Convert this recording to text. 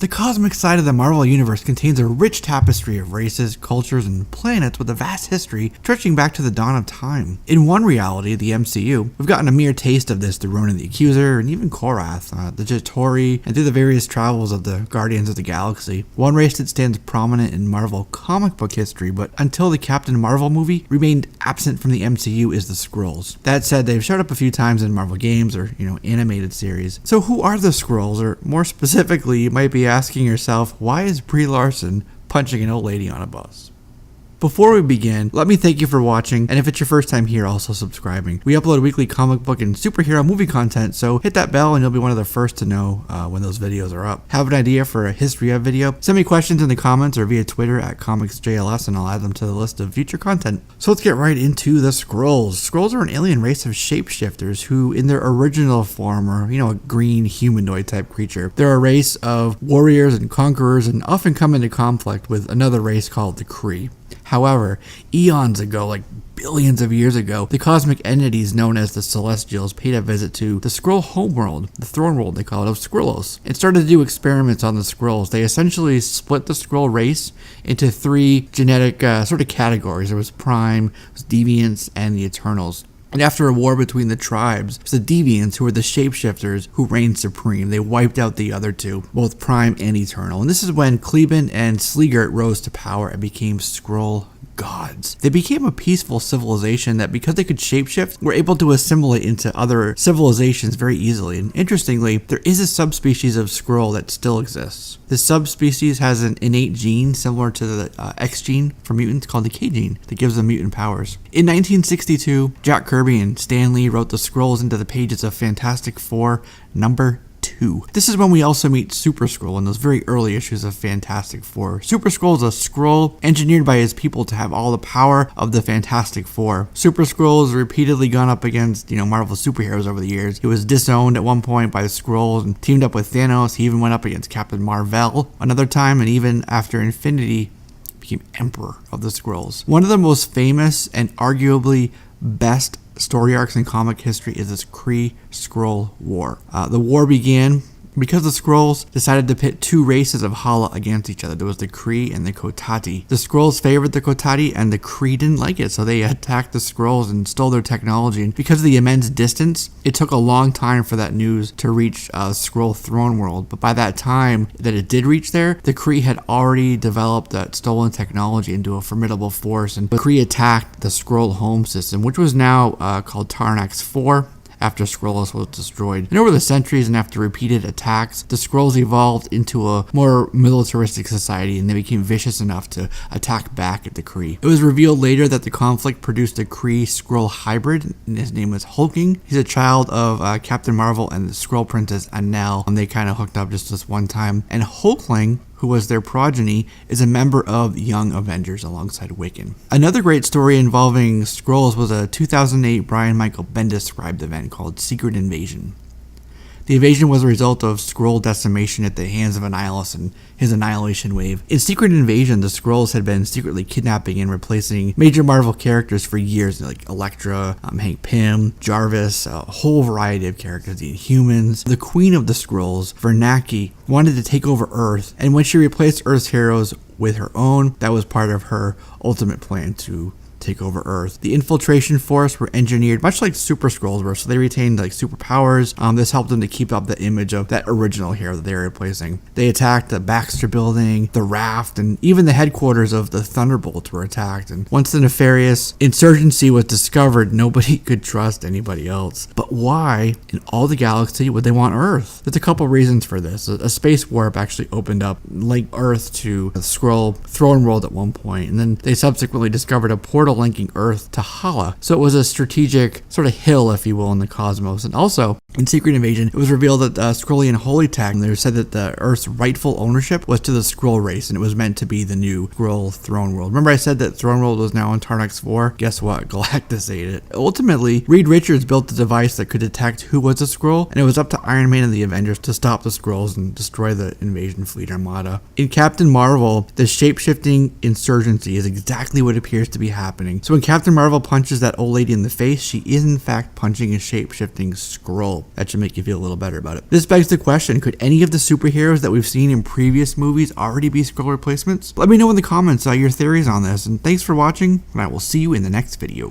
The cosmic side of the Marvel Universe contains a rich tapestry of races, cultures, and planets with a vast history stretching back to the dawn of time. In one reality, the MCU, we've gotten a mere taste of this through Ronan the Accuser and even Korath, the Jatori, and through the various travels of the Guardians of the Galaxy. One race that stands prominent in Marvel comic book history, but until the Captain Marvel movie, remained absent from the MCU is the Skrulls. That said, they've showed up a few times in Marvel games or, animated series. So who are the Skrulls? Or more specifically, you might be asking yourself, why is Brie Larson punching an old lady on a bus? Before we begin, let me thank you for watching, and if it's your first time here, also subscribing. We upload weekly comic book and superhero movie content, so hit that bell and you'll be one of the first to know when those videos are up. Have an idea for a history of video? Send me questions in the comments or via Twitter at comicsjls and I'll add them to the list of future content. So let's get right into the Skrulls. Skrulls are an alien race of shapeshifters who, in their original form, are, a green humanoid type creature. They're a race of warriors and conquerors and often come into conflict with another race called the Kree. However, eons ago, like billions of years ago, the cosmic entities known as the Celestials paid a visit to the Skrull homeworld, the throne world they call it, of Skrullos, and started to do experiments on the Skrulls. They essentially split the Skrull race into three genetic sort of categories. There was Prime, there was Deviants, and the Eternals. And after a war between the tribes, it was the Deviants, who were the shapeshifters, who reigned supreme. They wiped out the other two, both Prime and Eternal. And this is when Cleban and Sleegert rose to power and became Skrull gods. They became a peaceful civilization that, because they could shapeshift, were able to assimilate into other civilizations very easily. And interestingly, there is a subspecies of Skrull that still exists. This subspecies has an innate gene similar to the X gene for mutants called the K gene that gives them mutant powers. In 1962, Jack Kirby and Stan Lee wrote the Skrulls into the pages of Fantastic Four number 2. This is when we also meet Super Skrull in those very early issues of Fantastic Four. Super Skrull is a Skrull engineered by his people to have all the power of the Fantastic Four. Super Skrull has repeatedly gone up against, Marvel superheroes over the years. He was disowned at one point by the Skrulls and teamed up with Thanos. He even went up against Captain Marvel another time, and even after Infinity, became Emperor of the Skrulls. One of the most famous and arguably best story arcs in comic history is this Kree-Skrull War. The war began because the Skrulls decided to pit two races of Hala against each other. There was the Kree and the Kotati. The Skrulls favored the Kotati and the Kree didn't like it, so they attacked the Skrulls and stole their technology. And because of the immense distance, it took a long time for that news to reach Skrull throne world. But by that time that it did reach there, the Kree had already developed that stolen technology into a formidable force, and the Kree attacked the Skrull home system, which was now called Tarnax 4. After Skrulls was destroyed. And over the centuries and after repeated attacks, the Skrulls evolved into a more militaristic society and they became vicious enough to attack back at the Kree. It was revealed later that the conflict produced a Kree-Skrull hybrid, and his name was Hulking. He's a child of Captain Marvel and the Skrull princess Annelle, and they kind of hooked up just this one time. And Hulkling, who was their progeny, is a member of Young Avengers alongside Wiccan. Another great story involving Skrulls was a 2008 Brian Michael Bendis-scribed event called Secret Invasion. The invasion was a result of Skrull decimation at the hands of Annihilus and his Annihilation Wave. In Secret Invasion, the Skrulls had been secretly kidnapping and replacing major Marvel characters for years, like Elektra, Hank Pym, Jarvis, a whole variety of characters, the Inhumans. The Queen of the Skrulls, Vernaki, wanted to take over Earth, and when she replaced Earth's heroes with her own, that was part of her ultimate plan to take over Earth. The infiltration force were engineered much like Super Skrulls were, so they retained like superpowers. This helped them to keep up the image of that original hero that they were replacing. They attacked the Baxter Building, the Raft, and even the headquarters of the Thunderbolts were attacked. And once the nefarious insurgency was discovered, nobody could trust anybody else. But why in all the galaxy would they want Earth? There's a couple reasons for this. A space warp actually opened up, linked Earth to the Skrull throne world at one point, and then they subsequently discovered a portal linking Earth to Hala. So it was a strategic sort of hill, if you will, in the cosmos. And also, in Secret Invasion, it was revealed that Skrullian Holy Tech, they said that the Earth's rightful ownership was to the Skrull race, and it was meant to be the new Skrull throne world. Remember I said that throne world was now on Tarnax 4? Guess what? Galactus ate it. Ultimately, Reed Richards built a device that could detect who was a Skrull, and it was up to Iron Man and the Avengers to stop the Skrulls and destroy the invasion fleet armada. In Captain Marvel, the shape-shifting insurgency is exactly what appears to be happening. So when Captain Marvel punches that old lady in the face, she is in fact punching a shape-shifting Skrull. so that should make you feel a little better about it. This begs the question, could any of the superheroes that we've seen in previous movies already be Skrull replacements? Let me know in the comments your theories on this, and thanks for watching, and I will see you in the next video.